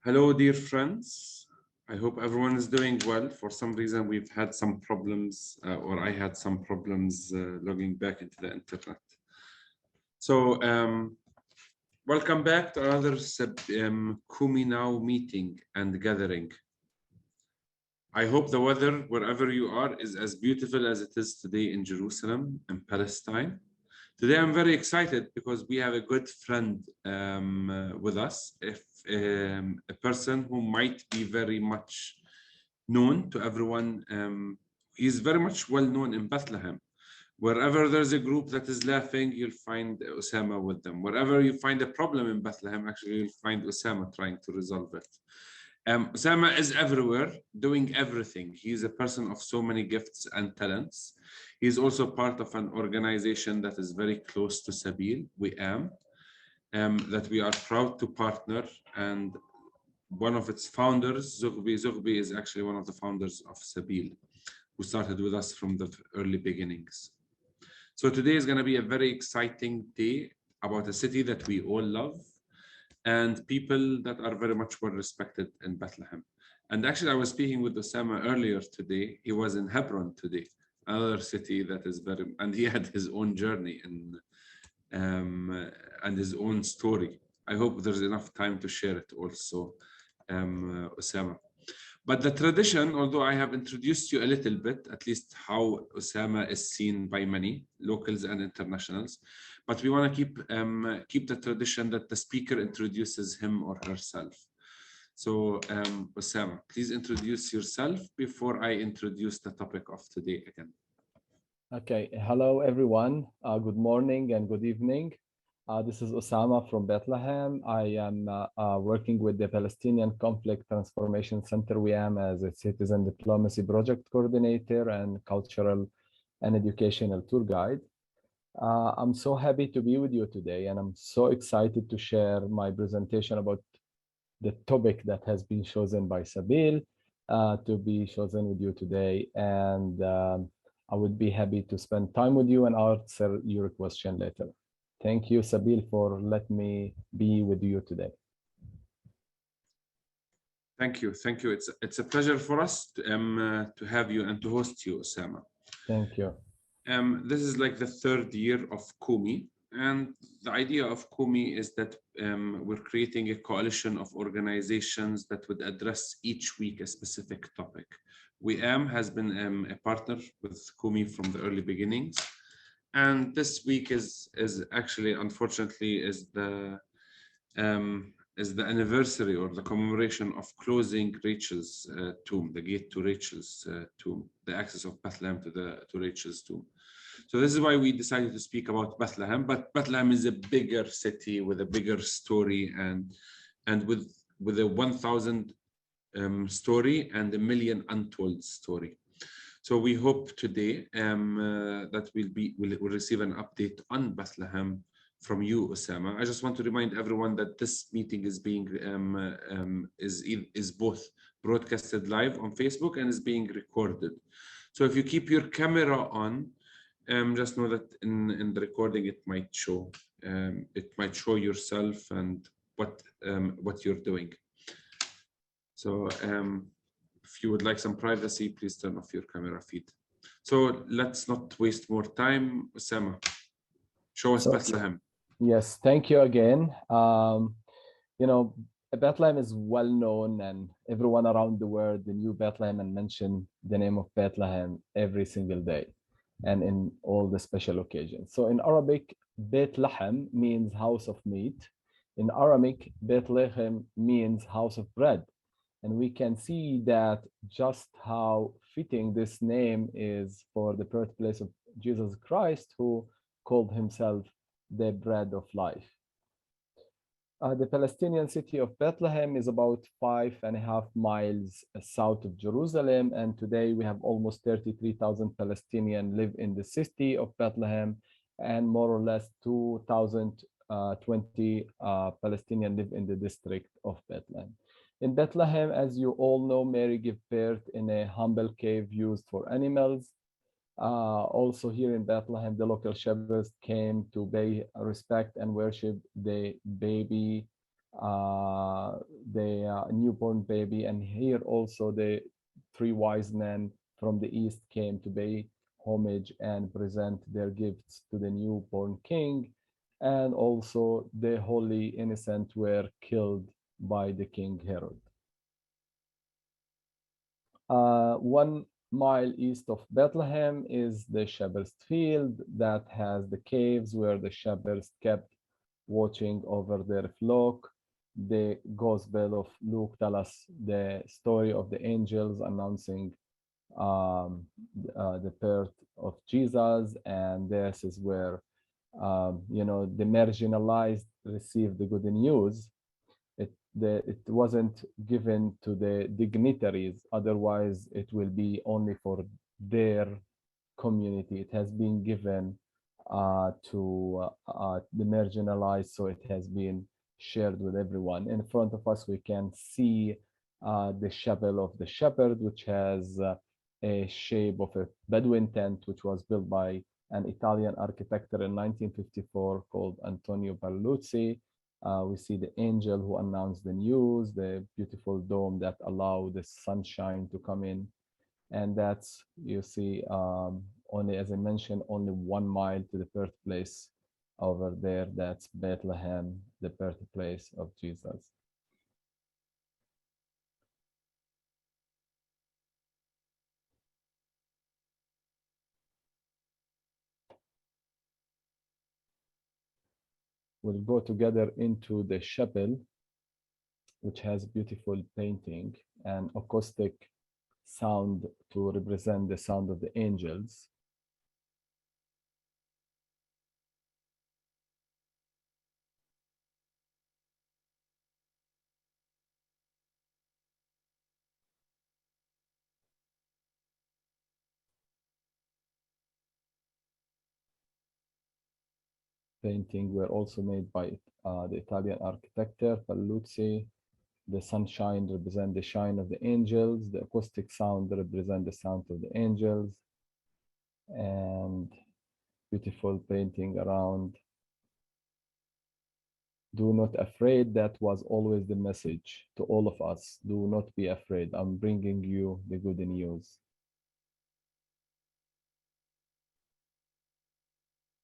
Hello, dear friends. I hope everyone is doing well. For some reason, we've had some problems, or I had some problems logging back into the internet. So, welcome back to another Kumi Now meeting and gathering. I hope the weather, wherever you are, is as beautiful as it is today in Jerusalem and Palestine. Today, I'm very excited because we have a good friend with us, a person who might be very much known to everyone. He's very much well known in Bethlehem. Wherever there's a group that is laughing, you'll find Usama with them. Wherever you find a problem in Bethlehem, actually, you'll find Usama trying to resolve it. Usama is everywhere, doing everything. He's a person of so many gifts and talents. He's also part of an organization that is very close to Sabil, Wi'am, that we are proud to partner. And one of its founders, Zoughbi is actually one of the founders of Sabil, who started with us from the early beginnings. So today is going to be a very exciting day about a city that we all love, and people that are very much well respected in Bethlehem. And actually, I was speaking with Osama earlier today. He was in Hebron today, another city that is very, and he had his own journey and his own story. I hope there's enough time to share it also, Osama. But the tradition, although I have introduced you a little bit, at least how Osama is seen by many locals and internationals, but we want to keep the tradition that the speaker introduces him or herself. So Osama, please introduce yourself before I introduce the topic of today again. Okay, hello everyone. Good morning and good evening. This is Usama from Bethlehem. I am working with the Palestinian Conflict Transformation Center, Wi'am, as a citizen diplomacy project coordinator and cultural and educational tour guide. I'm so happy to be with you today, and I'm so excited to share my presentation about the topic that has been chosen by Sabil to be chosen with you today. And I would be happy to spend time with you and answer your question later. Thank you, Sabil, for letting me be with you today. Thank you. Thank you. It's a pleasure for us to have you and to host you, Osama. Thank you. This is like the third year of Kumi. And the idea of Kumi is that we're creating a coalition of organizations that would address each week a specific topic. Wi'am has been a partner with Kumi from the early beginnings. And this week is actually, unfortunately, is the anniversary or the commemoration of closing Rachel's tomb, the gate to Rachel's tomb, the access of Bethlehem to Rachel's tomb. So this is why we decided to speak about Bethlehem. But Bethlehem is a bigger city with a bigger story and with a 1,000 story and a million untold story. So we hope today that we'll receive an update on Bethlehem from you, Osama. I just want to remind everyone that this meeting is being is both broadcasted live on Facebook and is being recorded. So if you keep your camera on, just know that in the recording it might show yourself and what you're doing. So if you would like some privacy, please turn off your camera feed. So let's not waste more time. Osama, show us Bethlehem. Yes, thank you again. You know, Bethlehem is well known, and everyone around the world knew Bethlehem and mention the name of Bethlehem every single day and in all the special occasions. So in Arabic, Bethlehem means house of meat. In Aramaic, Bethlehem means house of bread. And we can see that just how fitting this name is for the birthplace of Jesus Christ, who called himself the bread of life. The Palestinian city of Bethlehem is about 5.5 miles south of Jerusalem. And today we have almost 33,000 Palestinians live in the city of Bethlehem, and more or less 2,020 Palestinians live in the district of Bethlehem. In Bethlehem, as you all know, Mary gave birth in a humble cave used for animals. Also here in Bethlehem, the local shepherds came to pay respect and worship the baby the newborn baby. And here also the three wise men from the east came to pay homage and present their gifts to the newborn king. And also the holy innocent were killed by the King Herod. 1 mile east of Bethlehem is the shepherd's field that has the caves where the shepherds kept watching over their flock. The Gospel of Luke tells us the story of the angels announcing the birth of Jesus, and this is where the marginalized receive the good news. It wasn't given to the dignitaries, otherwise it will be only for their community. It has been given to the marginalized, so it has been shared with everyone. In front of us, we can see the chapel of the shepherd, which has a shape of a Bedouin tent, which was built by an Italian architect in 1954 called Antonio Berluzzi. We see the angel who announced the news, the beautiful dome that allowed the sunshine to come in. And that's, you see, only, as I mentioned, only 1 mile to the birthplace over there. That's Bethlehem, the birthplace of Jesus. We'll go together into the chapel, which has beautiful painting and acoustic sound to represent the sound of the angels. Painting were also made by the Italian architect Paluzzi. The sunshine represent the shine of the angels. The acoustic sound represent the sound of the angels. And beautiful painting around. Do not afraid. That was always the message to all of us. Do not be afraid. I'm bringing you the good news.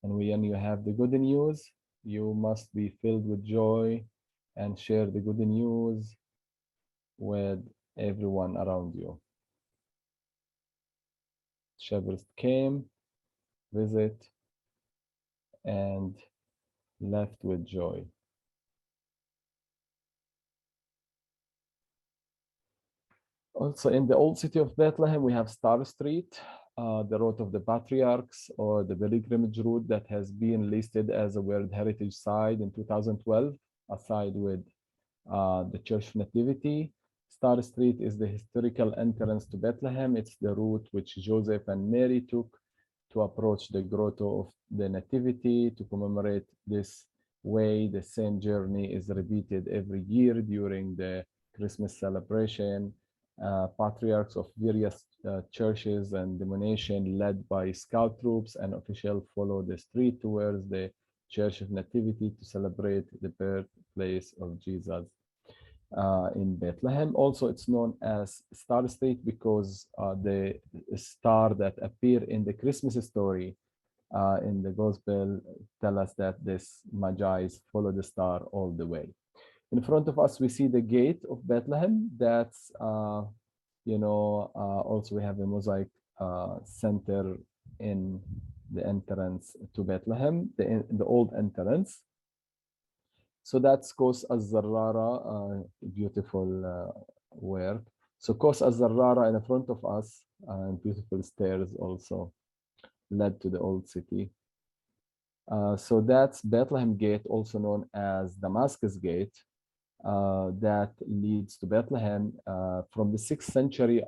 And when you have the good news, you must be filled with joy and share the good news with everyone around you. Shepherds came, visit, and left with joy. Also, in the old city of Bethlehem, we have Star Street, the road of the patriarchs, or the pilgrimage route that has been listed as a World Heritage Site in 2012, aside with the Church of Nativity. Star Street is the historical entrance to Bethlehem. It's the route which Joseph and Mary took to approach the grotto of the Nativity. To commemorate this way, the same journey is repeated every year during the Christmas celebration. Patriarchs of various churches and denominations, led by scout troops and officials, follow the street towards the Church of Nativity to celebrate the birthplace of Jesus in Bethlehem. Also, it's known as Star Street because the star that appeared in the Christmas story in the Gospel tell us that this Magi follow the star all the way. In front of us, we see the gate of Bethlehem. That's, also we have a mosaic center in the entrance to Bethlehem, the old entrance. So that's Qos al-Zarrara, beautiful work. So Qos al-Zarrara in front of us, beautiful stairs also led to the old city. So that's Bethlehem Gate, also known as Damascus Gate, that leads to Bethlehem from the 6th century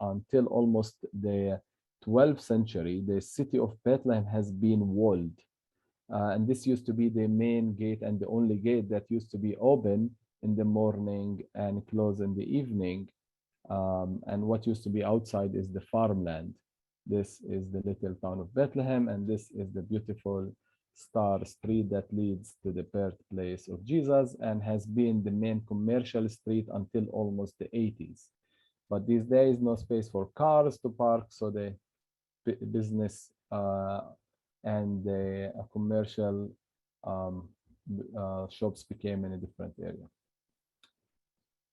until almost the 12th century. The city of Bethlehem has been walled. And this used to be the main gate and the only gate that used to be open in the morning and closed in the evening. And what used to be outside is the farmland. This is the little town of Bethlehem, and this is the beautiful Star Street that leads to the birthplace of Jesus and has been the main commercial street until almost the 80s. But these days, no space for cars to park, so the business and the commercial shops became in a different area.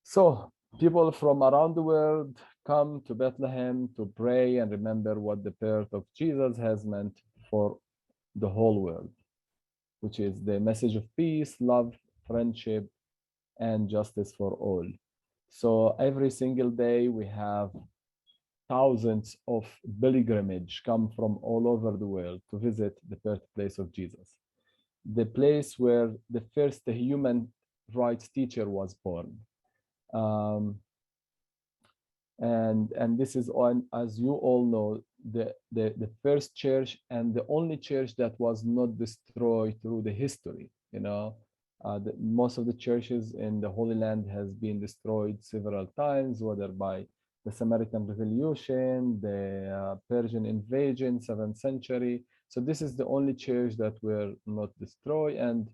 So people from around the world come to Bethlehem to pray and remember what the birth of Jesus has meant for the whole world, which is the message of peace, love, friendship, and justice for all. So every single day we have thousands of pilgrimage come from all over the world to visit the birthplace of Jesus, the place where the first human rights teacher was born. And this is on, as you all know, the first church and the only church that was not destroyed through the history. Most of the churches in the Holy Land has been destroyed several times, whether by the Samaritan Revolution, the Persian invasion, 7th century. So this is the only church that were not destroyed, and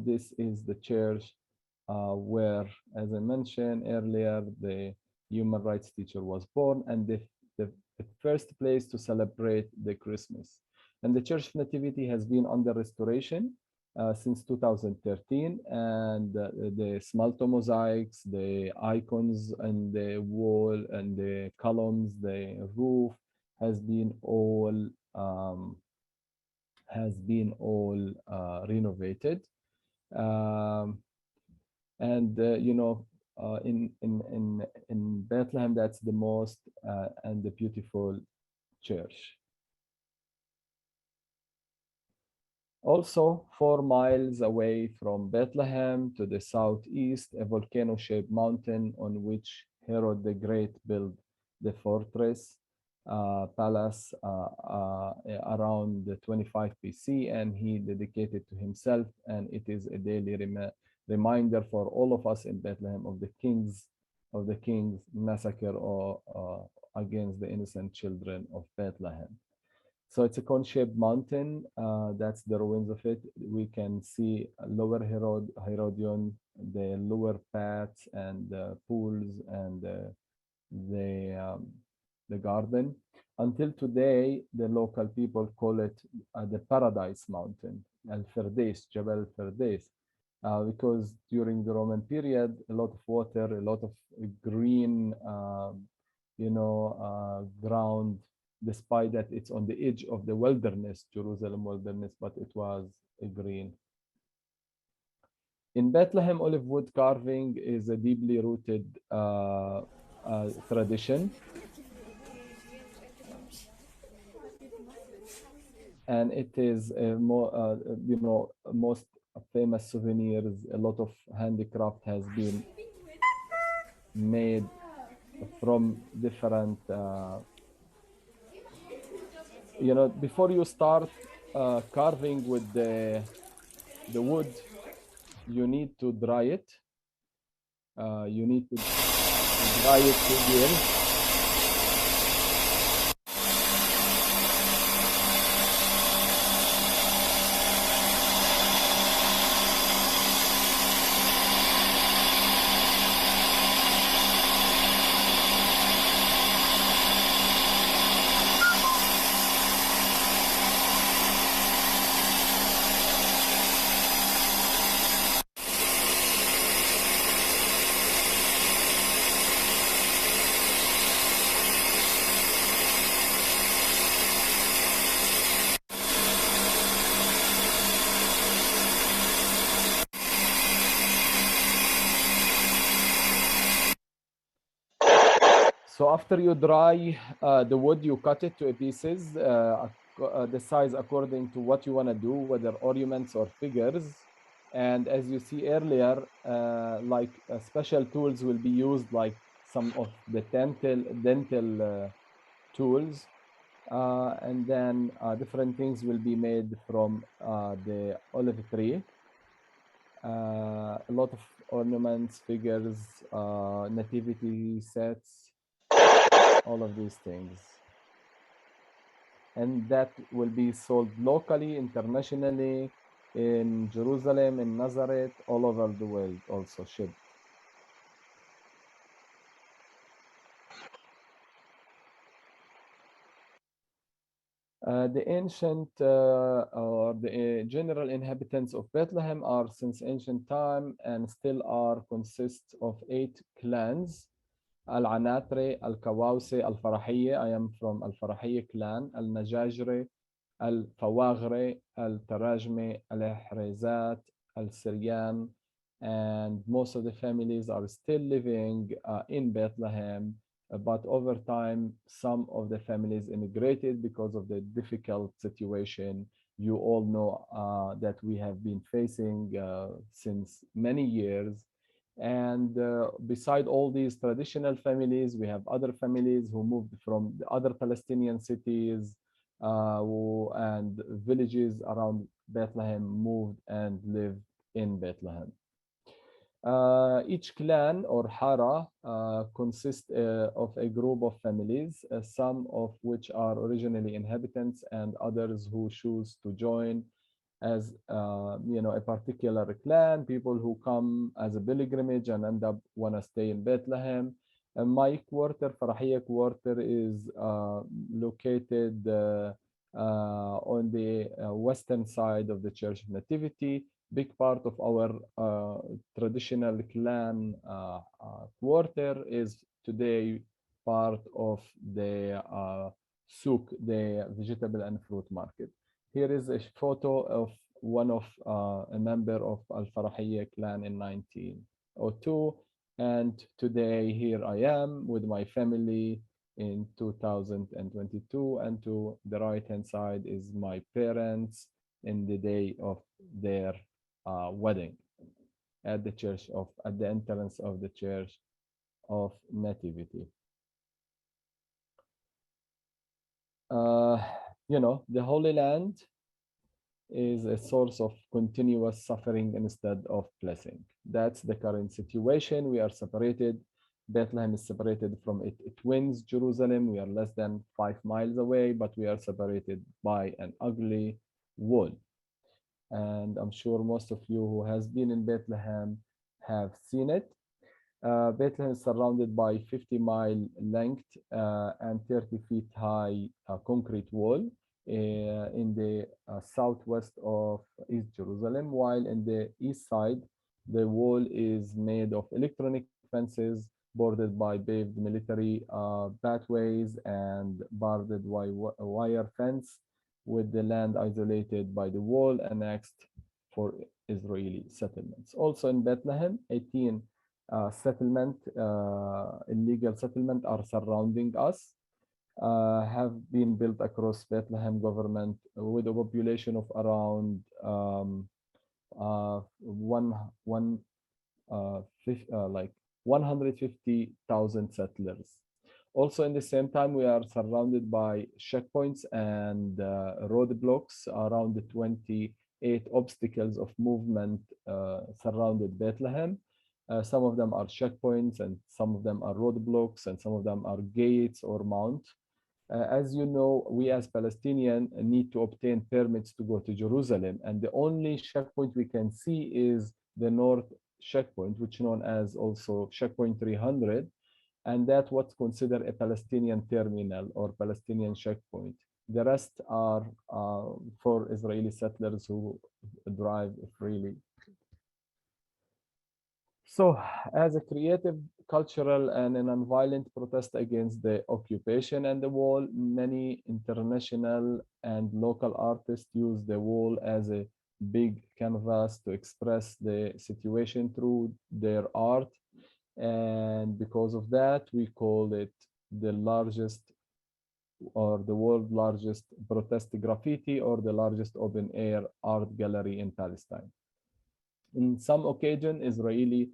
this is the church where, as I mentioned earlier, the human rights teacher was born, and the first place to celebrate the Christmas. And the Church of Nativity has been under restoration since 2013, and the Smalto mosaics, the icons and the wall and the columns, the roof has been all renovated. In Bethlehem, that's the most and the beautiful church. Also, 4 miles away from Bethlehem to the southeast, a volcano-shaped mountain on which Herod the Great built the fortress palace around 25 BC, and he dedicated to himself, and it is a daily reminder for all of us in Bethlehem of the king's massacre against the innocent children of Bethlehem. So it's a cone-shaped mountain. That's the ruins of it. We can see Lower Herodion, the lower paths and the pools and the garden. Until today, the local people call it the Paradise Mountain, Al-Firdaus, Jabal Firdaus, because during the Roman period, a lot of water, a lot of green, ground, despite that it's on the edge of the wilderness, Jerusalem wilderness, but it was green. In Bethlehem, olive wood carving is a deeply rooted tradition. And it is most famous souvenirs. A lot of handicraft has been made from different before you start carving with the wood, you need to dry it. You need to dry it again. So after you dry the wood, you cut it to pieces, the size according to what you want to do, whether ornaments or figures. And as you see earlier, special tools will be used, like some of the dental tools. And then different things will be made from the olive tree. A lot of ornaments, figures, nativity sets, all of these things. and that will be sold locally, internationally, in Jerusalem, in Nazareth, all over the world, also shipped. The ancient or the general inhabitants of Bethlehem are since ancient time and still are consists of 8 clans. Al-Anatre, Al-Kawawse, Al-Farahiyye. I am from Al-Farahiyye clan. Al-Najajre, Al-Fawagre, Al-Tarajme, Al-Ihrizat, Al-Siryan, and most of the families are still living in Bethlehem. But over time, some of the families immigrated because of the difficult situation you all know that we have been facing since many years. And beside all these traditional families, we have other families who moved from the other Palestinian cities and villages around Bethlehem, moved and lived in Bethlehem. Each clan or hara consists of a group of families, some of which are originally inhabitants and others who choose to join as a particular clan, people who come as a pilgrimage and end up want to stay in Bethlehem. My quarter, Farahiyya quarter, is located on the western side of the Church of Nativity. Big part of our traditional clan quarter is today part of the souk, the vegetable and fruit market. Here is a photo of one of a member of Al-Farahiyya clan in 1902. And today here I am with my family in 2022. And to the right-hand side is my parents in the day of their wedding at the entrance of the Church of Nativity. The Holy Land is a source of continuous suffering instead of blessing. That's the current situation. We are separated. Bethlehem is separated from its twins, Jerusalem. We are less than 5 miles away, but we are separated by an ugly wall. And I'm sure most of you who has been in Bethlehem have seen it. Bethlehem is surrounded by 50-mile length and 30 feet high concrete wall in the southwest of East Jerusalem, while in the east side, the wall is made of electronic fences bordered by paved military pathways and barbed wire fence, with the land isolated by the wall annexed for Israeli settlements. Also in Bethlehem, 18 illegal settlement are surrounding us, have been built across Bethlehem government with a population of around 150,000 settlers. Also, in the same time, we are surrounded by checkpoints and roadblocks around the 28 obstacles of movement surrounded Bethlehem. Some of them are checkpoints, and some of them are roadblocks, and some of them are gates or mounts. As you know, we as Palestinians need to obtain permits to go to Jerusalem, and the only checkpoint we can see is the north checkpoint, which is known as also checkpoint 300, and that's what's considered a Palestinian terminal or Palestinian checkpoint. The rest are for Israeli settlers who drive freely. So, as a creative, cultural, and a nonviolent protest against the occupation and the wall, many international and local artists use the wall as a big canvas to express the situation through their art. And because of that, we call it the largest or the world's largest protest graffiti or the largest open air art gallery in Palestine. In some occasion, Israeli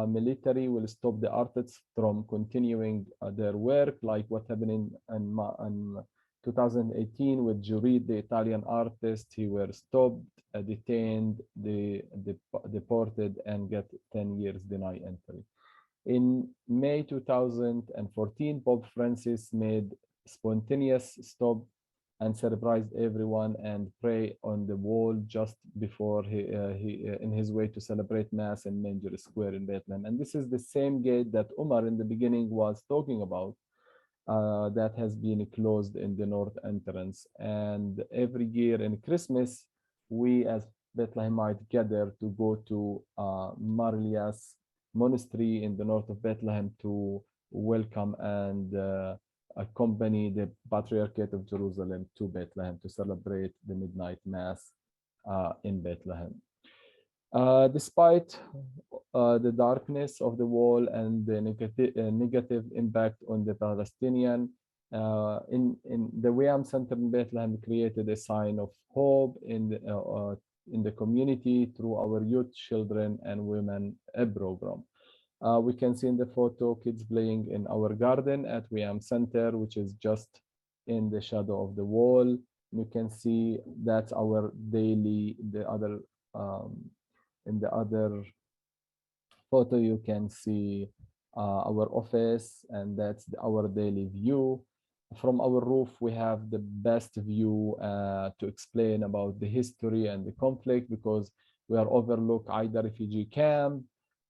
military will stop the artists from continuing their work, like what happened in 2018 with Jurid, the Italian artist. He were stopped, detained, deported, and get 10 years denied entry. In May 2014, Pope Francis made spontaneous stop and surprised everyone and pray on the wall just before he in his way to celebrate Mass in Manger Square in Bethlehem. And this is the same gate that Umar in the beginning was talking about, that has been closed in the north entrance. And every year in Christmas, we as Bethlehemite gather to go to Mar Elias Monastery in the north of Bethlehem to welcome and accompany the Patriarchate of Jerusalem to Bethlehem to celebrate the midnight Mass in Bethlehem. Despite the darkness of the wall and the negative impact on the Palestinian, in the Wi'am Center in Bethlehem created a sign of hope in the community through our youth, children, and women program. We can see in the photo kids playing in our garden at Wi'am Center, which is just in the shadow of the wall. You can see that's our daily, in the other photo, you can see our office, and that's our daily view. From our roof, we have the best view to explain about the history and the conflict, because we are overlook Aida refugee camp,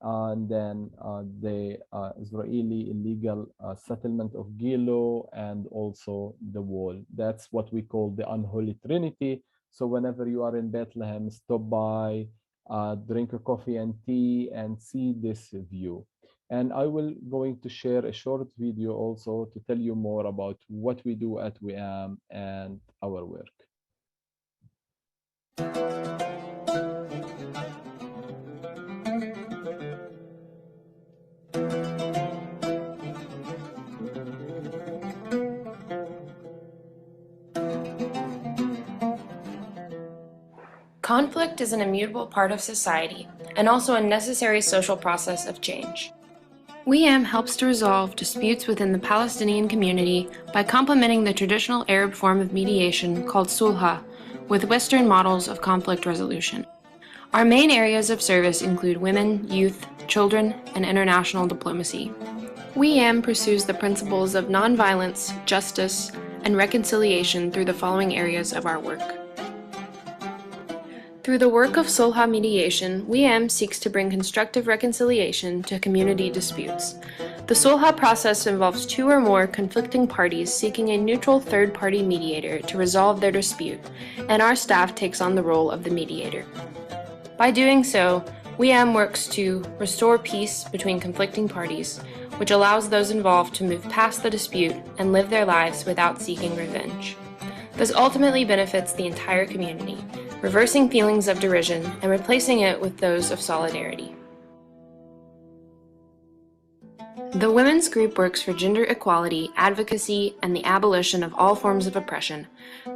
and then the Israeli illegal settlement of Gilo, and also the wall. That's what we call the unholy trinity. So whenever you are in Bethlehem, stop by, drink a coffee and tea, and see this view. And I will going to share a short video also to tell you more about what we do at Wi'am and our work. Conflict is an immutable part of society and also a necessary social process of change. Wi'am helps to resolve disputes within the Palestinian community by complementing the traditional Arab form of mediation called sulha with Western models of conflict resolution. Our main areas of service include women, youth, children, and international diplomacy. Wi'am pursues the principles of nonviolence, justice, and reconciliation through the following areas of our work. Through the work of sulha mediation, Wi'am seeks to bring constructive reconciliation to community disputes. The sulha process involves two or more conflicting parties seeking a neutral third-party mediator to resolve their dispute, and our staff takes on the role of the mediator. By doing so, Wi'am works to restore peace between conflicting parties, which allows those involved to move past the dispute and live their lives without seeking revenge. This ultimately benefits the entire community, reversing feelings of derision and replacing it with those of solidarity. The women's group works for gender equality, advocacy, and the abolition of all forms of oppression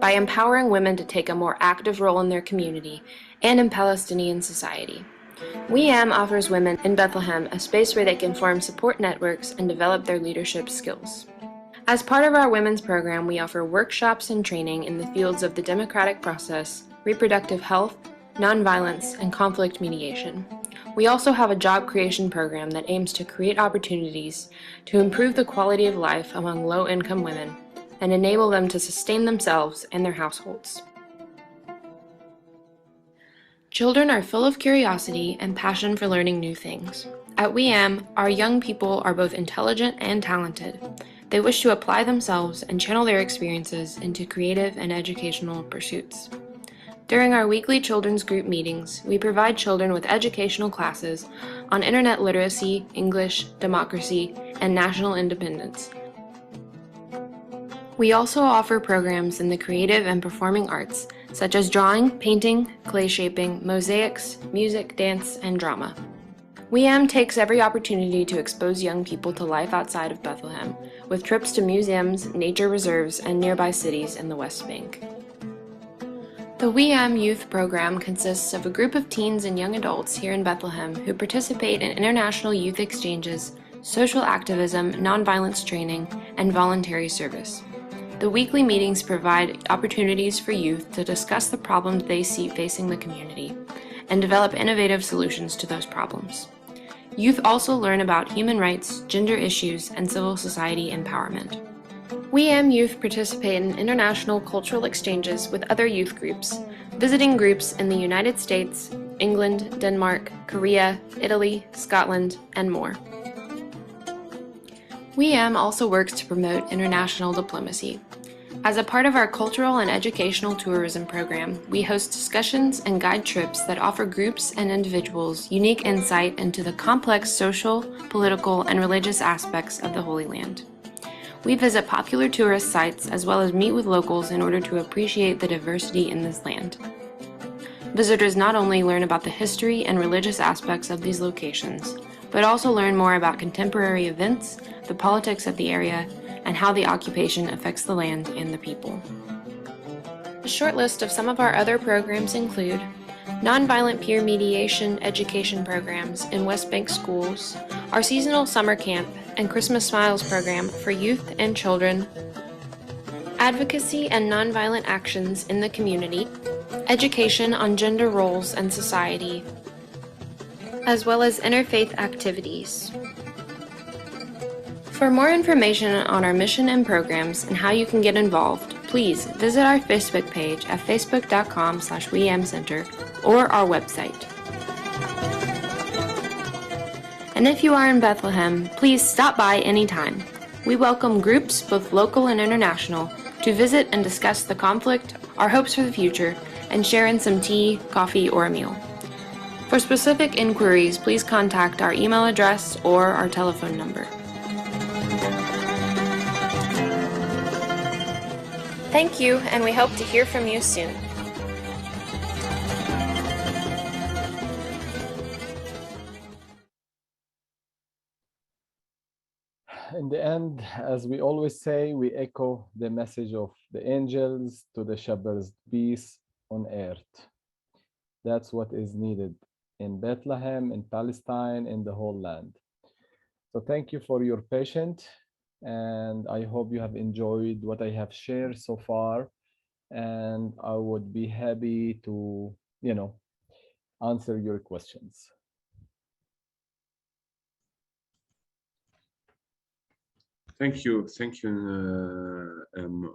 by empowering women to take a more active role in their community and in Palestinian society. Wi'am offers women in Bethlehem a space where they can form support networks and develop their leadership skills. As part of our women's program, we offer workshops and training in the fields of the democratic process, reproductive health, nonviolence, and conflict mediation. We also have a job creation program that aims to create opportunities to improve the quality of life among low-income women and enable them to sustain themselves and their households. Children are full of curiosity and passion for learning new things. At Wi'am, our young people are both intelligent and talented. They wish to apply themselves and channel their experiences into creative and educational pursuits. During our weekly children's group meetings, we provide children with educational classes on internet literacy, English, democracy, and national independence. We also offer programs in the creative and performing arts, such as drawing, painting, clay shaping, mosaics, music, dance, and drama. Wi'am takes every opportunity to expose young people to life outside of Bethlehem, with trips to museums, nature reserves, and nearby cities in the West Bank. The Wi'am Youth Program consists of a group of teens and young adults here in Bethlehem who participate in international youth exchanges, social activism, nonviolence training, and voluntary service. The weekly meetings provide opportunities for youth to discuss the problems they see facing the community and develop innovative solutions to those problems. Youth also learn about human rights, gender issues, and civil society empowerment. Wi'am youth participate in international cultural exchanges with other youth groups, visiting groups in the United States, England, Denmark, Korea, Italy, Scotland, and more. Wi'am also works to promote international diplomacy. As a part of our cultural and educational tourism program, we host discussions and guide trips that offer groups and individuals unique insight into the complex social, political, and religious aspects of the Holy Land. We visit popular tourist sites as well as meet with locals in order to appreciate the diversity in this land. Visitors not only learn about the history and religious aspects of these locations, but also learn more about contemporary events, the politics of the area, and how the occupation affects the land and the people. A short list of some of our other programs include nonviolent peer mediation education programs in West Bank schools, our seasonal summer camp and Christmas Smiles program for youth and children, advocacy and nonviolent actions in the community, education on gender roles and society, as well as interfaith activities. For more information on our mission and programs and how you can get involved, please visit our Facebook page at facebook.com/WeAmCenter or our website. And if you are in Bethlehem, please stop by anytime. We welcome groups, both local and international, to visit and discuss the conflict, our hopes for the future, and share in some tea, coffee, or a meal. For specific inquiries, please contact our email address or our telephone number. Thank you, and we hope to hear from you soon. In the end, as we always say, we echo the message of the angels to the shepherds, peace on earth. That's what is needed in Bethlehem, in Palestine, in the whole land. So thank you for your patience, and I hope you have enjoyed what I have shared so far. And I would be happy to, answer your questions. Thank you,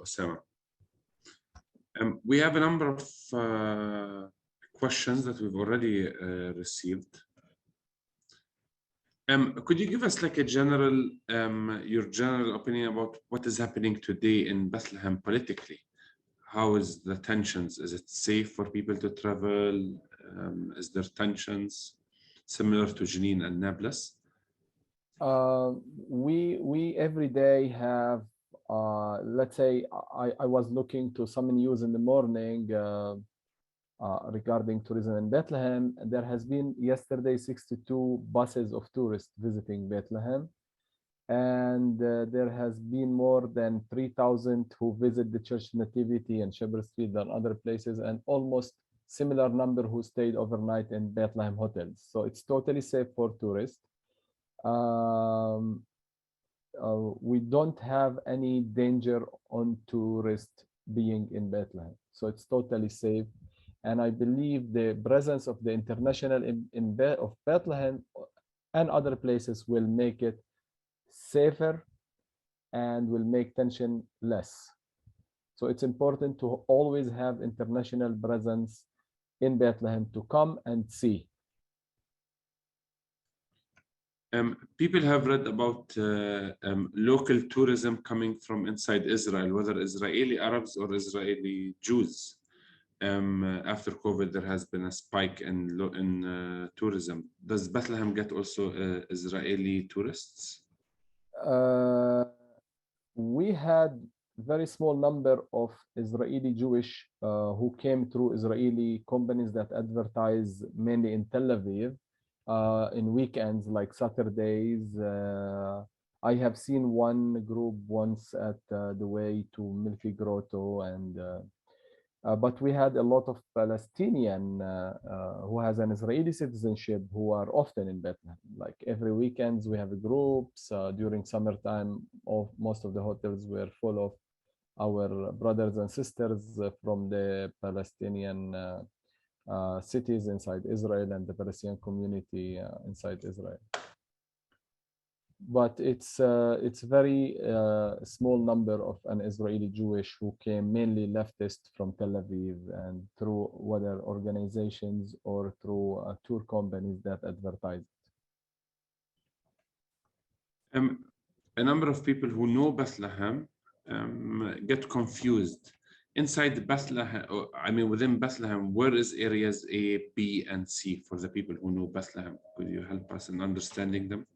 Osama. We have a number of questions that we've already received. Could you give us like a your general opinion about what is happening today in Bethlehem politically? How is the tensions? Is it safe for people to travel? Is there tensions similar to Jenin and Nablus? We every day have, let's say, I was looking to some news in the morning regarding tourism in Bethlehem. There has been yesterday 62 buses of tourists visiting Bethlehem. And there has been more than 3,000 who visit the Church Nativity and Shepherd Street than other places, and almost similar number who stayed overnight in Bethlehem hotels. So it's totally safe for tourists. We don't have any danger on tourists being in Bethlehem. So it's totally safe. And I believe the presence of the international of Bethlehem and other places will make it safer and will make tension less. So it's important to always have international presence in Bethlehem to come and see. People have read about local tourism coming from inside Israel, whether Israeli Arabs or Israeli Jews. After COVID, there has been a spike in tourism. Does Bethlehem get also Israeli tourists? We had very small number of Israeli Jewish who came through Israeli companies that advertise mainly in Tel Aviv in weekends like Saturdays. I have seen one group once at the way to Milky Grotto, and but we had a lot of Palestinian who has an Israeli citizenship who are often in Bethlehem. Like every weekends we have groups. During summertime, most of the hotels were full of our brothers and sisters from the Palestinian cities inside Israel and the Palestinian community inside Israel. but it's very small number of an Israeli Jewish who came, mainly leftist from Tel Aviv, and through whether organizations or through tour companies that advertise. A number of people who know Bethlehem get confused. Inside Bethlehem, I mean, within Bethlehem, where is areas A, B, and C for the people who know Bethlehem? Could you help us in understanding them?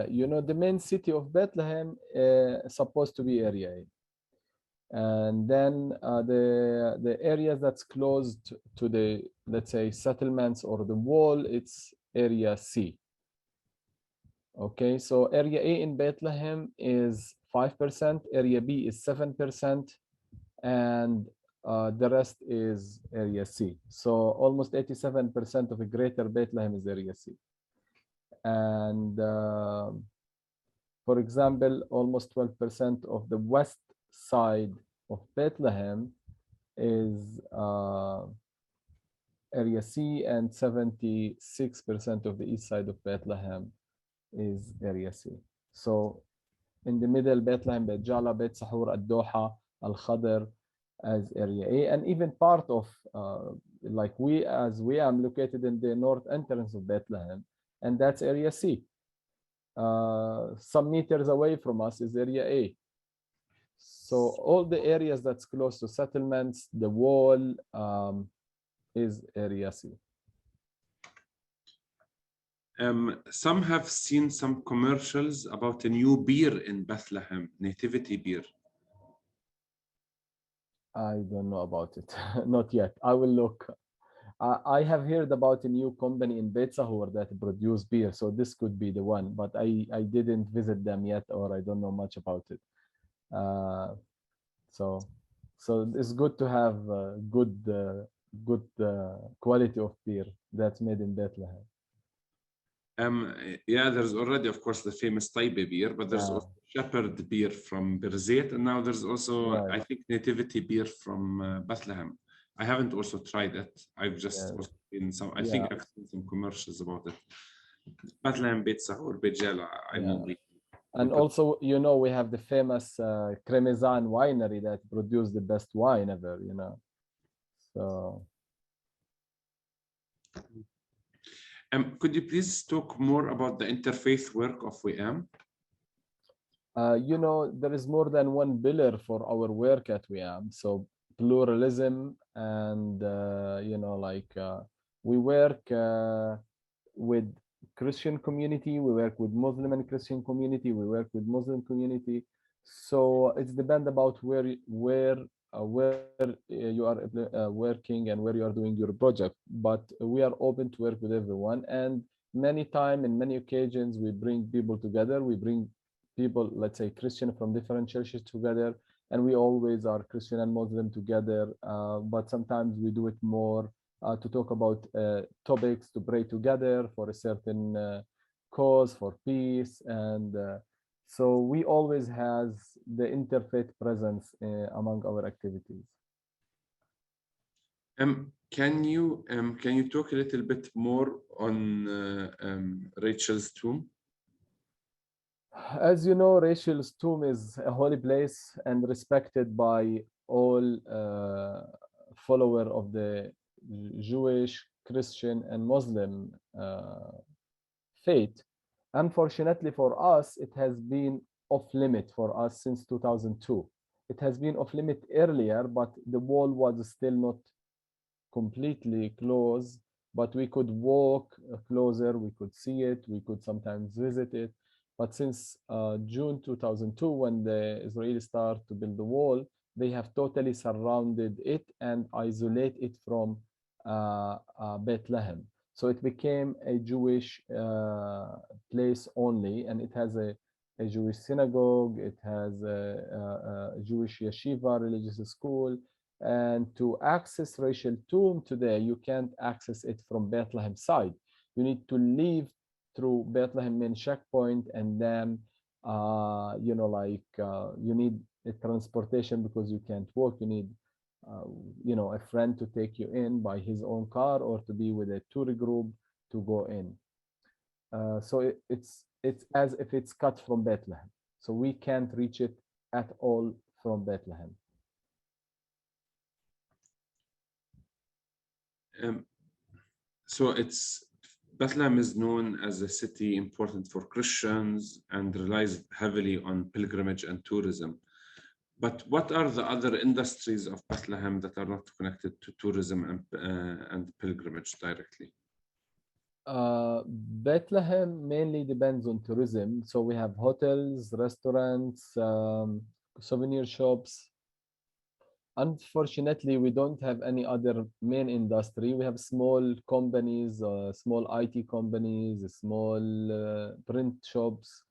You know, the main city of Bethlehem supposed to be area A. And then the areas that's closed to the, let's say, settlements or the wall, it's area C. Okay, so area A in Bethlehem is 5%, area B is 7%, and the rest is area C. So almost 87% of the greater Bethlehem is area C. And for example, almost 12% of the west side of Bethlehem is area C, and 76% of the east side of Bethlehem is area C. So in the middle, Bethlehem, Beit Jala, Beit Sahur, Ad-Doha, Al-Khadr as area A, and even part of like we am located in the north entrance of Bethlehem, and that's area C. Some meters away from us is area A. So all the areas that's close to settlements, the wall is area C. Some have seen some commercials about a new beer in Bethlehem, Nativity beer. I don't know about it. Not yet. I will look. I have heard about a new company in Beit Sahur that produce beer, so this could be the one, but I didn't visit them yet, or I don't know much about it. So it's good to have good quality of beer that's made in Bethlehem. Yeah, there's already, of course, the famous Taibe beer, but there's also Shepherd beer from Birzeit, and now there's also, I think, Nativity beer from Bethlehem. I haven't also tried it. I've just seen some, I think I've seen some commercials about it. Bethlehem, Beit Sahur, Beit Jala, I mean. And also, you know, we have the famous Kremezan winery that produced the best wine ever, you know. So. Could you please talk more about the interfaith work of Wi'am? You know, there is more than one pillar for our work at Wi'am. So pluralism, and you know, like we work with Christian community, we work with Muslim and Christian community, we work with Muslim community. So it's depend about where you are working and where you are doing your project. But we are open to work with everyone, and many times, in many occasions, we bring people together. We bring people, let's say Christian from different churches together, and we always are Christian and Muslim together. But sometimes we do it more to talk about topics, to pray together for a certain cause, for peace, and so we always has the interfaith presence among our activities. Can you talk a little bit more on Rachel's tomb? As you know, Rachel's tomb is a holy place and respected by all followers of the Jewish, Christian, and Muslim faith. Unfortunately for us, it has been off limit for us since 2002. It has been off limit earlier, but the wall was still not completely closed, but we could walk closer, we could see it, we could sometimes visit it. But since June 2002, when the Israelis started to build the wall, they have totally surrounded it and isolate it from Bethlehem. So it became a Jewish place only, and it has a Jewish synagogue, it has a Jewish yeshiva, religious school. And to access Rachel tomb today, you can't access it from Bethlehem side. You need to leave through Bethlehem main checkpoint, and then you know, like you need a transportation because you can't walk. You need you know, a friend to take you in by his own car, or to be with a tour group to go in. So it's as if it's cut from Bethlehem. So we can't reach it at all from Bethlehem. Um, so it's Bethlehem is known as a city important for Christians and relies heavily on pilgrimage and tourism. But what are the other industries of Bethlehem that are not connected to tourism and pilgrimage directly? Bethlehem mainly depends on tourism. So we have hotels, restaurants, souvenir shops. Unfortunately, we don't have any other main industry. We have small companies, small IT companies, small print shops,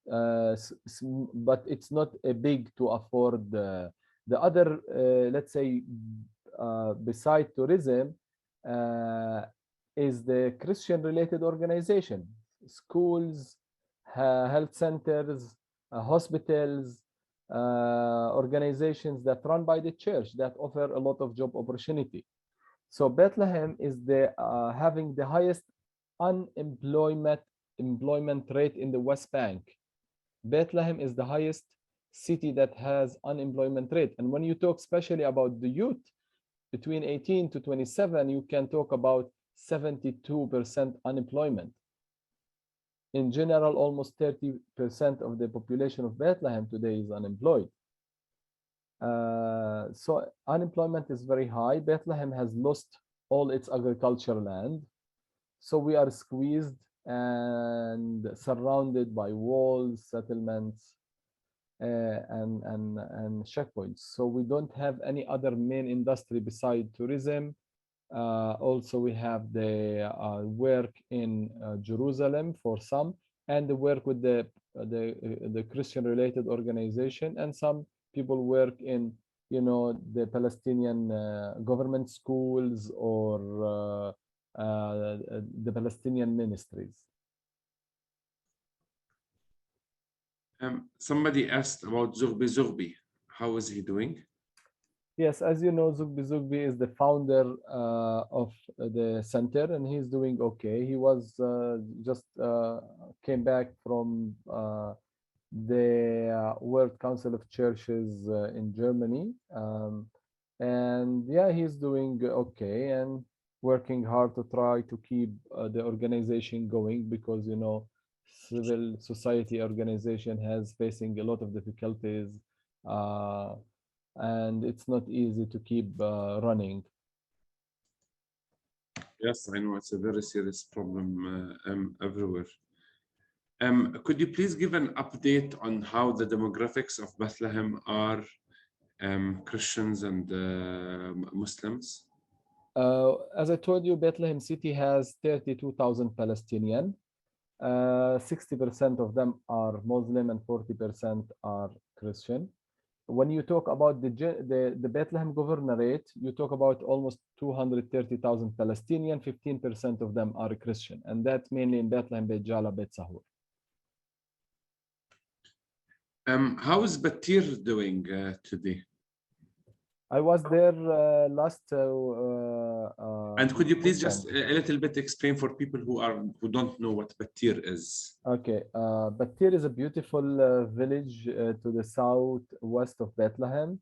but it's not a big to afford. The other, let's say, beside tourism, is the Christian-related organization, schools, health centers, hospitals, organizations that run by the church that offer a lot of job opportunity. So Bethlehem is having the highest employment rate in the West Bank. Bethlehem is the highest city that has unemployment rate. And when you talk especially about the youth between 18 to 27, you can talk about 72% unemployment. In general, almost 30% of the population of Bethlehem today is unemployed. So unemployment is very high. Bethlehem has lost all its agricultural land. So we are squeezed and surrounded by walls, settlements, and checkpoints. So we don't have any other main industry beside tourism. Also, we have the work in Jerusalem for some, and the work with the Christian-related organization, and some people work in, the Palestinian government schools or the Palestinian ministries. Somebody asked about Zoughbi. How is he doing? Yes, as you know, Zoughbi is the founder of the center, and he's doing okay. He was just came back from the World Council of Churches in Germany, and yeah, he's doing okay and working hard to try to keep the organization going, because civil society organization has facing a lot of difficulties. And it's not easy to keep running. Yes, I know it's a very serious problem everywhere. Could you please give an update on how the demographics of Bethlehem are, Christians and Muslims? As I told you, Bethlehem city has 32,000 Palestinians. 60% of them are Muslim and 40% are Christian. When you talk about the Bethlehem governorate, you talk about almost 230,000 Palestinian, 15% of them are Christian, and that's mainly in Bethlehem, Beit Jala, Beit Sahur. How is Batir doing today? I was there last. And could you please weekend. just a little bit explain for people who don't know what Batir is? Okay, Batir is a beautiful village to the southwest of Bethlehem,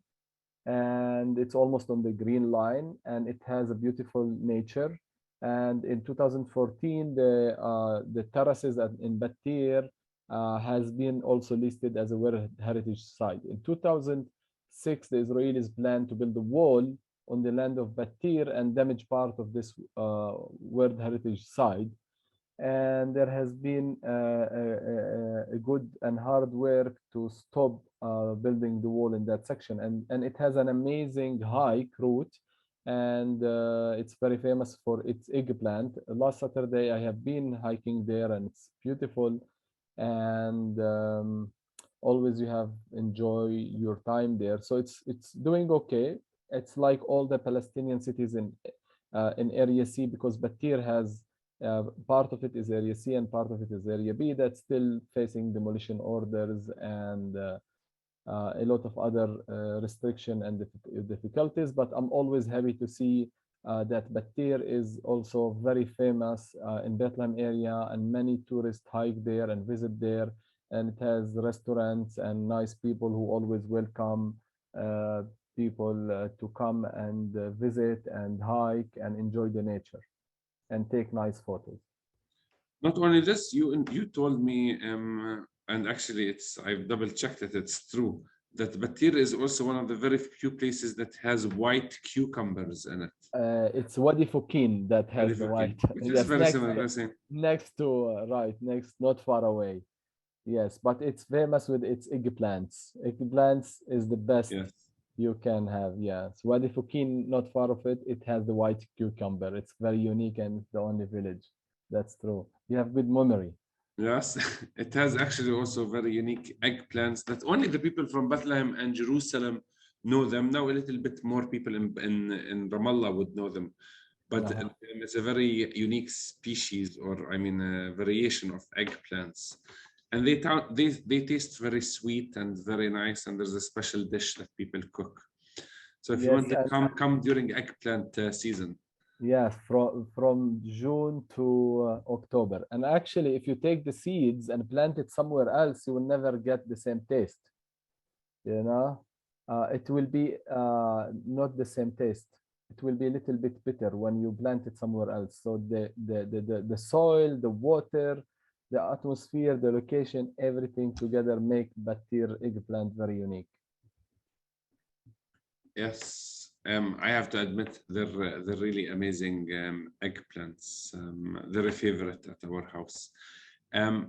and it's almost on the green line, and it has a beautiful nature. And in 2014, the terraces in Batir has been also listed as a World Heritage Site. In 2006, the Israelis planned to build a wall on the land of Batir and damage part of this World Heritage Site. And there has been a good and hard work to stop building the wall in that section. And it has an amazing hike route, and it's very famous for its eggplant. Last Saturday, I have been hiking there, and it's beautiful. And always you have enjoy your time there. So it's doing okay. It's like all the Palestinian cities in Area C, because Batir has part of it is Area C and part of it is Area B that's still facing demolition orders and a lot of other restriction and difficulties. But I'm always happy to see that Batir is also very famous in Bethlehem area, and many tourists hike there and visit there. And it has restaurants and nice people who always welcome uh, people to come and visit and hike and enjoy the nature and take nice photos. Not only this, you told me, and actually I've double checked it, it's true, that Batir is also one of the very few places that has white cucumbers in it. It's Wadi Fukin that has the Very white. Which is Yes, very next, similar, very same. next to right, next, not far away. Yes, but it's famous with its eggplants. Eggplants is the best Yes. you can have. Yes, Wadi Fukin, not far of it, it has the white cucumber. It's very unique and it's the only village. That's true. You have good memory. Yes, it has actually also very unique eggplants that only the people from Bethlehem and Jerusalem know them. Now a little bit more people in Ramallah would know them, but it's a very unique species, or I mean a variation of eggplants. And they taste very sweet and very nice, and there's a special dish that people cook. So if you want to come during eggplant season. Yes, from June to October. And actually, if you take the seeds and plant it somewhere else, you will never get the same taste. You know, it will be not the same taste. It will be a little bit bitter when you plant it somewhere else. So the soil, the water, the atmosphere, the location, everything together make Batir eggplant very unique. Yes. I have to admit they're really amazing eggplants. They're a favorite at our house.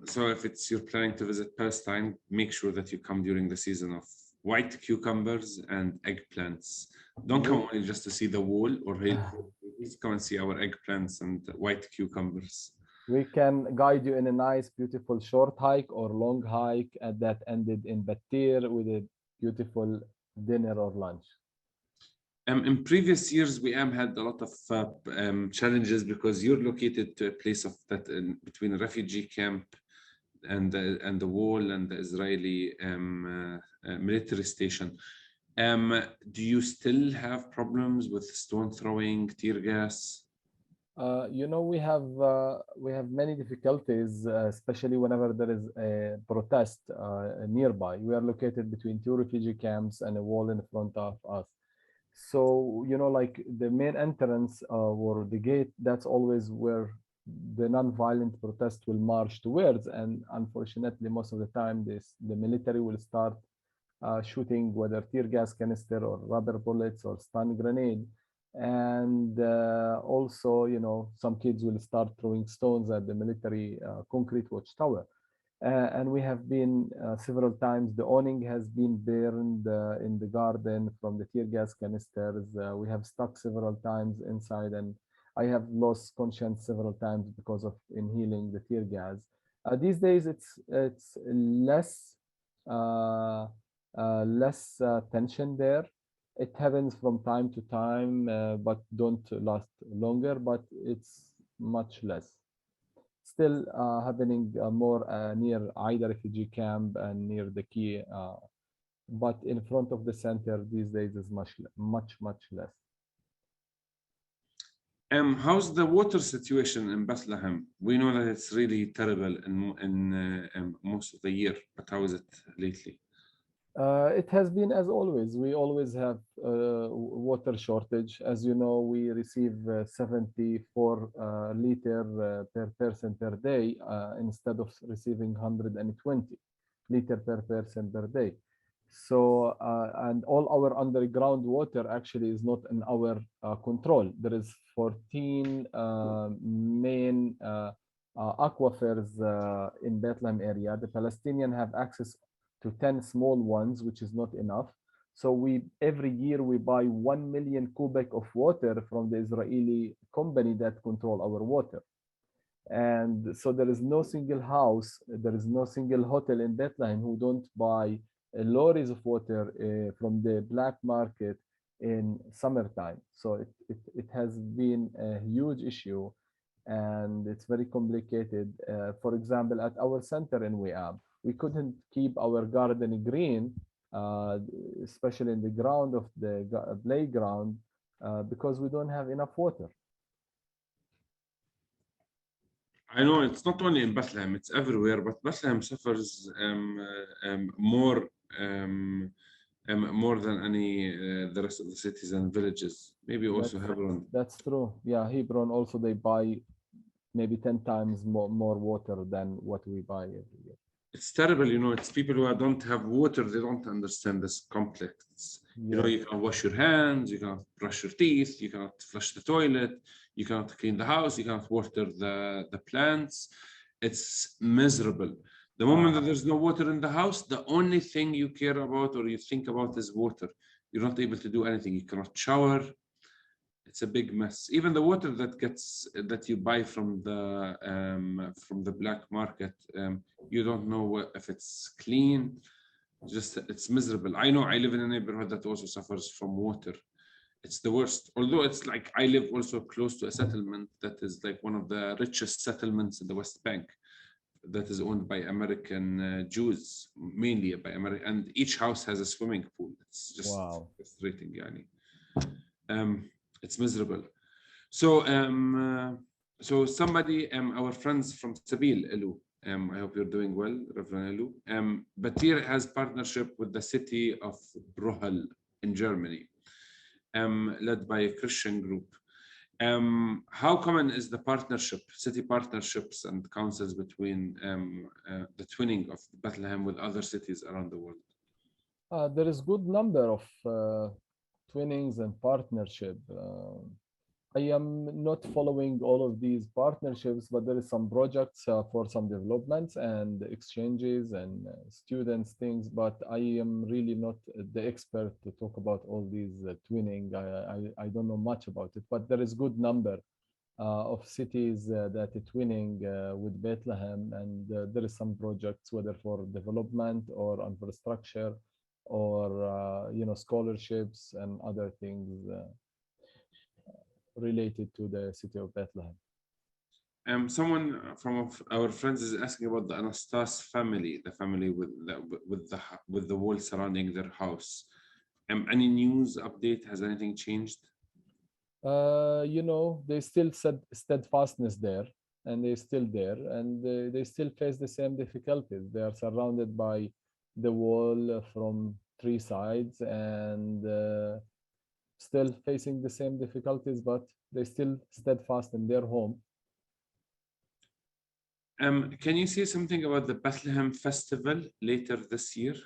So if you're planning to visit Palestine, make sure that you come during the season of white cucumbers and eggplants. Don't come only just to see the wall, or please come and see our eggplants and white cucumbers. We can guide you in a nice, beautiful short hike or long hike that ended in Batir with a beautiful dinner or lunch. In previous years, we had a lot of challenges because you're located to a place of that between a refugee camp and the wall and the Israeli military station. Do you still have problems with stone throwing, tear gas? You know, we have many difficulties, especially whenever there is a protest nearby. We are located between two refugee camps and a wall in front of us. So, you know, like the main entrance or the gate, that's always where the non-violent protest will march towards. And unfortunately, most of the time, the military will start shooting, whether tear gas canister or rubber bullets or stun grenade. And also, you know, some kids will start throwing stones at the military concrete watchtower. And we have been several times, the awning has been burned in the garden from the tear gas canisters. We have stuck several times inside, and I have lost conscience several times because of inhaling the tear gas. These days, it's less tension there. It happens from time to time, but don't last longer, but it's much less. Still happening more near Aida refugee camp and near the key, but in front of the center these days is much less. How's the water situation in Bethlehem? We know that it's really terrible in most of the year, but how is it lately? It has been as always. We always have water shortage. As you know, we receive 74 liter per person per day instead of receiving 120 liter per person per day. So, and all our underground water actually is not in our control. There is 14 main aquifers in Bethlehem area. The Palestinians have access to 10 small ones, which is not enough. So every year we buy 1 million cubic of water from the Israeli company that control our water. And so there is no single house, there is no single hotel in Bethlehem who don't buy lorries of water from the black market in summertime. So it has been a huge issue, and it's very complicated. For example, at our center in Wi'am, we couldn't keep our garden green, especially in the ground of the playground, because we don't have enough water. I know it's not only in Bethlehem, it's everywhere, but Bethlehem suffers more than any the rest of the cities and villages. Maybe also Hebron. That's true. Yeah, Hebron also, they buy maybe 10 times more water than what we buy every year. It's terrible, you know. It's people who don't have water, they don't understand this complex. You know, you cannot wash your hands, you cannot brush your teeth, you cannot flush the toilet, you cannot clean the house, you cannot water the plants. It's miserable. The moment that there's no water in the house, the only thing you care about or you think about is water. You're not able to do anything. You cannot shower. It's a big mess. Even the water that you buy from the black market, you don't know if it's clean. It's miserable. I know I live in a neighborhood that also suffers from water. It's the worst. Although it's like I live also close to a settlement that is like one of the richest settlements in the West Bank, that is owned by American Jews, mainly by American, and each house has a swimming pool. It's just frustrating, yani. It's miserable. So, so somebody, our friends from Sabil, Elu, I hope you're doing well, Reverend Elu. Batir has partnership with the city of Bruhl in Germany, led by a Christian group. How common is the partnership, city partnerships and councils between the twinning of Bethlehem with other cities around the world? There is good number of twinnings and partnership. I am not following all of these partnerships, but there is some projects for some developments and exchanges and students things, but I am really not the expert to talk about all these twinning. I don't know much about it, but there is good number of cities that are twinning with Bethlehem, and there is some projects, whether for development or infrastructure or scholarships and other things related to the city of Bethlehem. Someone from our friends is asking about the Anastas family, the family with the wall surrounding their house. Any news update? Has anything changed? They still said steadfastness there, and they're still there, and they still face the same difficulties. They are surrounded by the wall from 3 sides, and still facing the same difficulties, but they still steadfast in their home. Can you say something about the Bethlehem Festival later this year?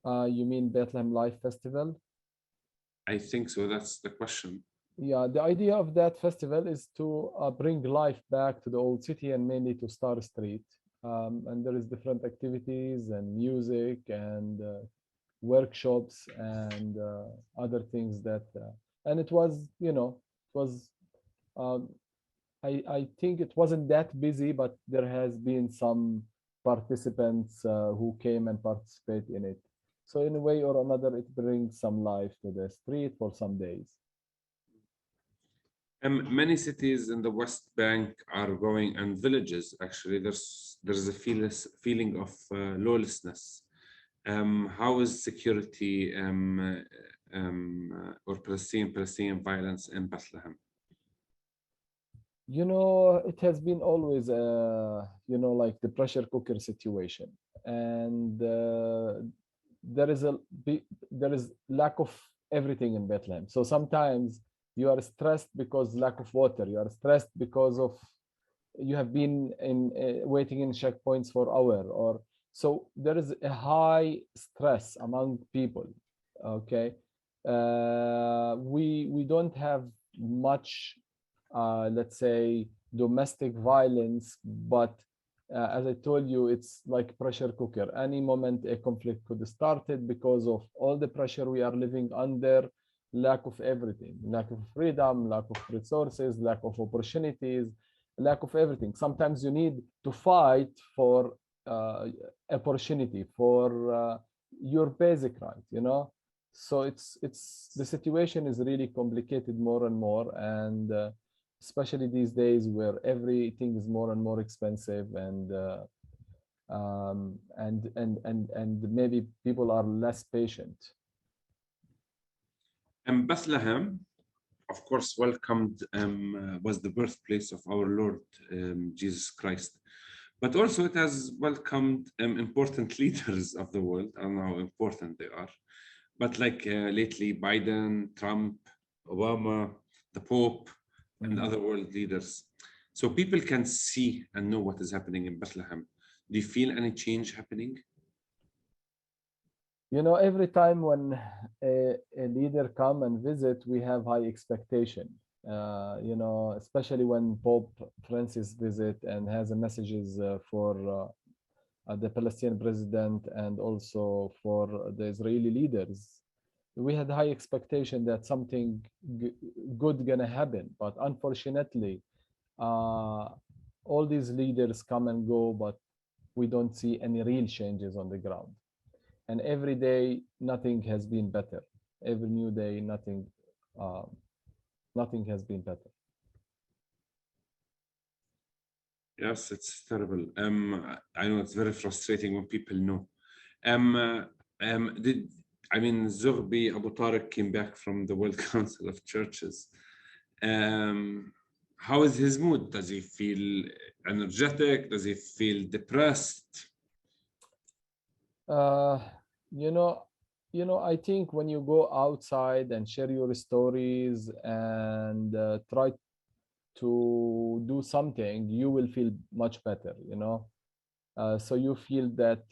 You mean Bethlehem Life Festival? I think so. That's the question. Yeah, the idea of that festival is to bring life back to the old city, and mainly to Star Street. And there is different activities and music and workshops and other things that and it was I think it wasn't that busy, but there has been some participants who came and participate in it. So in a way or another, it brings some life to the street for some days. Many cities in the West Bank are going, and villages actually, there's a feeling of lawlessness. How is security or Palestinian violence in Bethlehem? It has been always like the pressure cooker situation, and there is lack of everything in Bethlehem. So sometimes you are stressed because lack of water. You are stressed because of you have been in waiting in checkpoints for hours, or so there is a high stress among people. Okay, we don't have much, let's say, domestic violence, but as I told you, it's like pressure cooker. Any moment a conflict could start it because of all the pressure we are living under, lack of everything, lack of freedom, lack of resources, lack of opportunities, lack of everything. Sometimes you need to fight for opportunity, for your basic right, So it's the situation is really complicated more and more, and especially these days where everything is more and more expensive, and maybe people are less patient. In Bethlehem, of course, welcomed was the birthplace of our Lord Jesus Christ. But also it has welcomed important leaders of the world. I don't know how important they are. But like lately, Biden, Trump, Obama, the Pope, and other world leaders. So people can see and know what is happening in Bethlehem. Do you feel any change happening? You know, every time when a leader come and visit, we have high expectation. You know, especially when Pope Francis visit and has a messages for the Palestinian president and also for the Israeli leaders. We had high expectation that something good gonna happen, but unfortunately, all these leaders come and go, but we don't see any real changes on the ground. And every day, nothing has been better. Every new day, nothing has been better. Yes, it's terrible. I know it's very frustrating when people know. Zoughbi Abu Tariq came back from the World Council of Churches. How is his mood? Does he feel energetic? Does he feel depressed? You know, I think when you go outside and share your stories and try to do something, you will feel much better, you know. So you feel that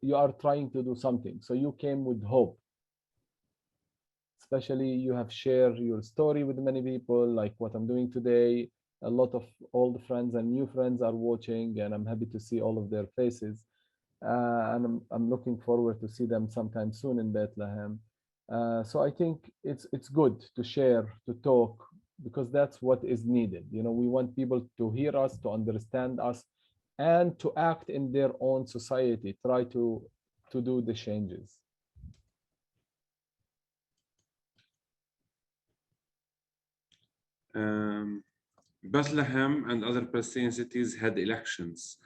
you are trying to do something. So you came with hope. Especially you have shared your story with many people, like what I'm doing today. A lot of old friends and new friends are watching, and I'm happy to see all of their faces. And I'm looking forward to see them sometime soon in Bethlehem. So I think it's good to share, to talk, because that's what is needed. You know, we want people to hear us, to understand us, and to act in their own society, try to do the changes. Bethlehem and other Palestinian cities had elections.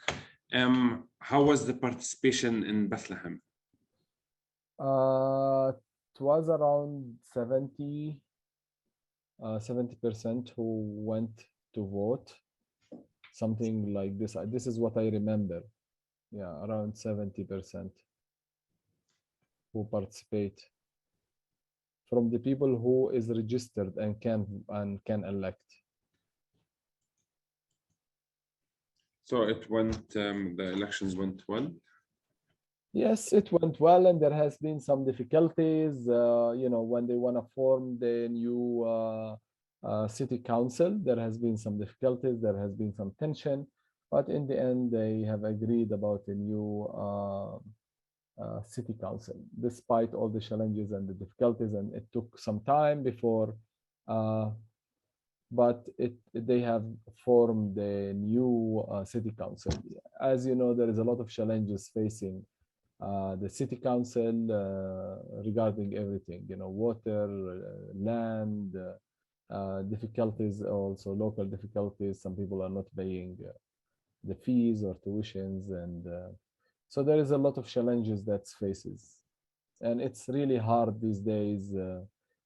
How was the participation in Bethlehem? It was around 70% who went to vote, something like this. This is what I remember. Yeah, around 70% who participate from the people who is registered and can elect. So it went. The elections went well. Yes, it went well, and there has been some difficulties. You know, when they want to form the new city council, there has been some difficulties. There has been some tension, but in the end, they have agreed about a new city council, despite all the challenges and the difficulties, and it took some time before. But they have formed a new city council. As you know, there is a lot of challenges facing the city council regarding everything, you know, water, land, difficulties, also local difficulties. Some people are not paying the fees or tuitions, and so there is a lot of challenges that faces, and it's really hard these days.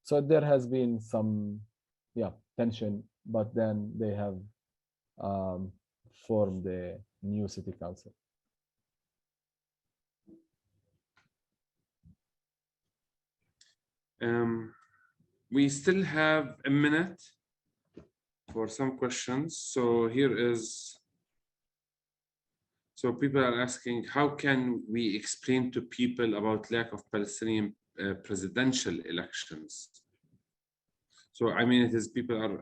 So there has been some, yeah, tension, but then they have formed the new city council. We still have a minute for some questions. So here is, so people are asking, how can we explain to people about lack of Palestinian presidential elections? So I mean, it is people are,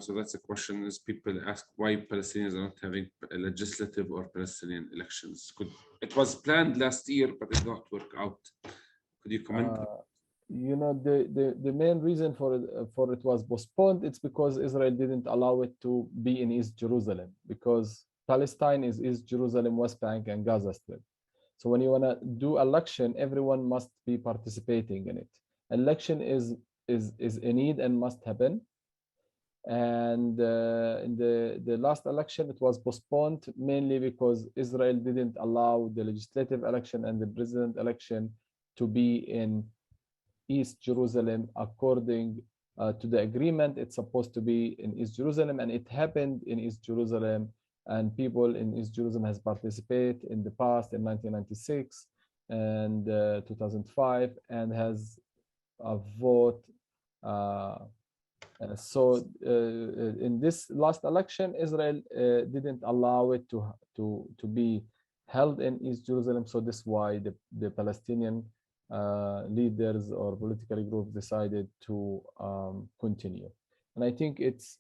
so that's a question, is people ask why Palestinians are not having legislative or Palestinian elections. It was planned last year, but it did not work out. Could you comment? You know, the main reason for it was postponed. It's because Israel didn't allow it to be in East Jerusalem, because Palestine is East Jerusalem, West Bank, and Gaza Strip. So when you want to do election, everyone must be participating in it. Election is a need and must happen. And in the last election, it was postponed mainly because Israel didn't allow the legislative election and the president election to be in East Jerusalem according to the agreement. It's supposed to be in East Jerusalem, and it happened in East Jerusalem, and people in East Jerusalem has participated in the past in 1996 and 2005, and has a vote. In this last election, Israel didn't allow it to be held in East Jerusalem. So this is why the Palestinian leaders or political groups decided to continue. And I think it's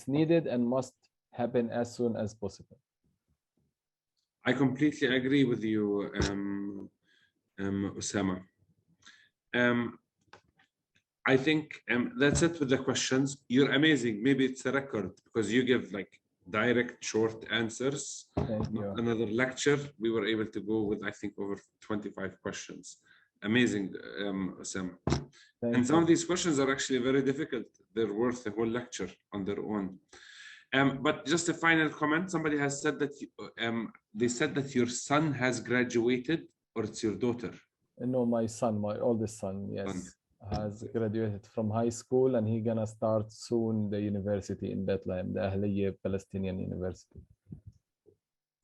needed and must happen as soon as possible. I completely agree with you, Usama. I think that's it with the questions. You're amazing. Maybe it's a record because you give like direct, short answers. Thank you. Another lecture, we were able to go with, I think, over 25 questions. Amazing, Usama. And some of these questions are actually very difficult. They're worth a whole lecture on their own. But just a final comment. Somebody has said that they said that your son has graduated, or it's your daughter? No, my son, my oldest son, yes, has graduated from high school, and he's gonna start soon the university in Bethlehem, the Ahliya Palestinian University.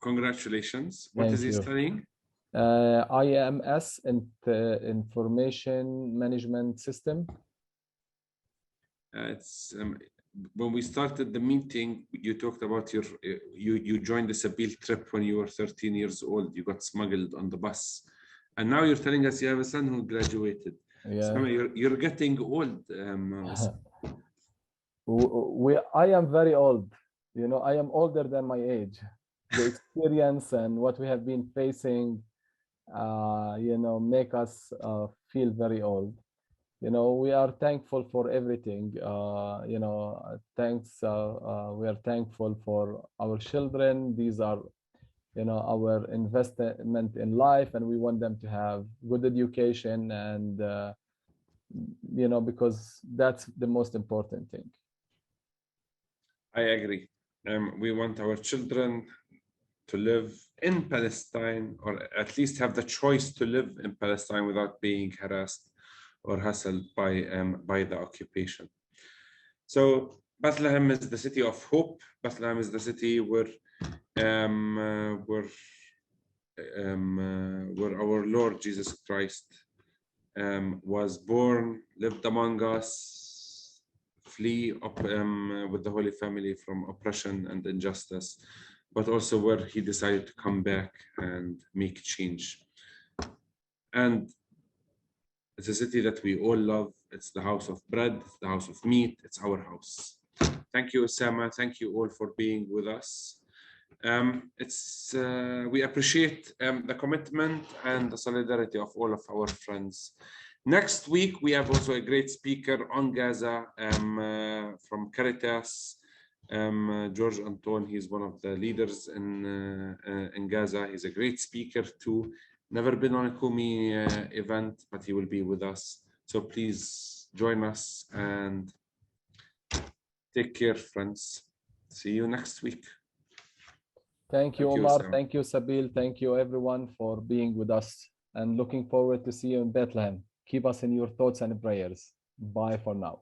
Congratulations. What is he studying? IMS, Information Management System. It's when we started the meeting, you talked about you joined the Sabil trip when you were 13 years old. You got smuggled on the bus, and now you're telling us you have a son who graduated. Yeah, so you're getting old. I am very old. You know, I am older than my age. The experience and what we have been facing, you know, make us feel very old. You know, we are thankful for everything. You know, we are thankful for our children. These are, you know, our investment in life, and we want them to have good education, and you know, because that's the most important thing. I agree. We want our children to live in Palestine, or at least have the choice to live in Palestine without being harassed or hassled by the occupation. So Bethlehem is the city of hope. Bethlehem is the city where our Lord Jesus Christ was born, lived among us, flee with the Holy Family from oppression and injustice, but also where he decided to come back and make change. And it's a city that we all love. It's the house of bread, it's the house of meat, it's our house. Thank you, Usama. Thank you all for being with us. We appreciate the commitment and the solidarity of all of our friends. Next week, we have also a great speaker on Gaza from Caritas, George Anton. He's one of the leaders in Gaza. He's a great speaker too. Never been on a Kumi event, but he will be with us. So please join us and take care, friends. See you next week. Thank you, Omar. Thank you, Sabil. Thank you, everyone, for being with us, and looking forward to see you in Bethlehem. Keep us in your thoughts and prayers. Bye for now.